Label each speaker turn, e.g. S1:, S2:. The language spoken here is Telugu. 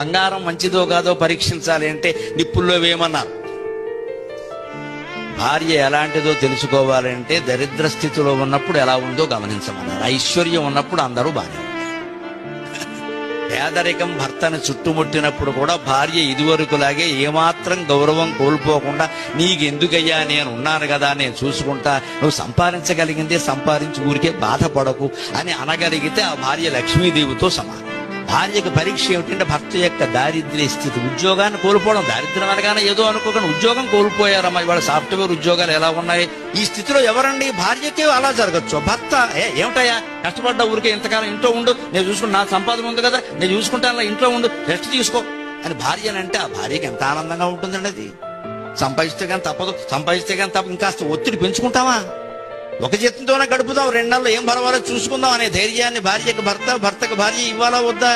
S1: బంగారం మంచిదో కాదో పరీక్షించాలి అంటే నిప్పుల్లో వేయమన్నారు. భార్య ఎలాంటిదో తెలుసుకోవాలంటే దరిద్ర స్థితిలో ఉన్నప్పుడు ఎలా ఉందో గమనించమన్నారు. ఐశ్వర్యం ఉన్నప్పుడు అందరూ బాగా ఉంటారు. పేదరికం భర్తను చుట్టుముట్టినప్పుడు కూడా భార్య ఇదివరకులాగే ఏమాత్రం గౌరవం కోల్పోకుండా నీకెందుకయ్యా, నేను ఉన్నాను కదా, నేను చూసుకుంటా, నువ్వు సంపాదించగలిగిందే సంపాదించి ఊరికే బాధపడకు అని అనగలిగితే ఆ భార్య లక్ష్మీదేవితో సమానం. భార్యకు పరీక్ష ఏమిటంటే భర్త యొక్క దారిద్ర్య స్థితి. ఉద్యోగాన్ని కోల్పోవడం దారిద్ర్యం అనగానే ఏదో అనుకోకుండా ఉద్యోగం కోల్పోయారమ్మా. ఇవాళ సాఫ్ట్వేర్ ఉద్యోగాలు ఎలా ఉన్నాయి? ఈ స్థితిలో ఎవరండి? భార్యకే అలా జరగచ్చు. భర్త ఏమిటయ్యా కష్టపడ్డ ఊరికే ఇంతకాలం ఇంట్లో ఉండు, నేను చూసుకుంటా, నా సంపాదన ఉంది కదా, నేను చూసుకుంటాను, ఇంట్లో ఉండు, రెస్ట్ తీసుకో అని భార్యనంటే ఆ భార్యకి ఎంత ఆనందంగా ఉంటుందండి. అది సంపాదిస్తే కానీ తప్పదు, సంపాదిస్తే కానీ తప్ప ఇంకాస్త ఒత్తిడి పెంచుకుంటావా? ఒక జీతంతోనే గడుపుదాం, 2 నెలలు ఏం పర్వాలేదు చూసుకుందాం అనే ధైర్యాన్ని భార్యకు భర్త, భర్తకు భార్య ఇవ్వాలా వద్దా?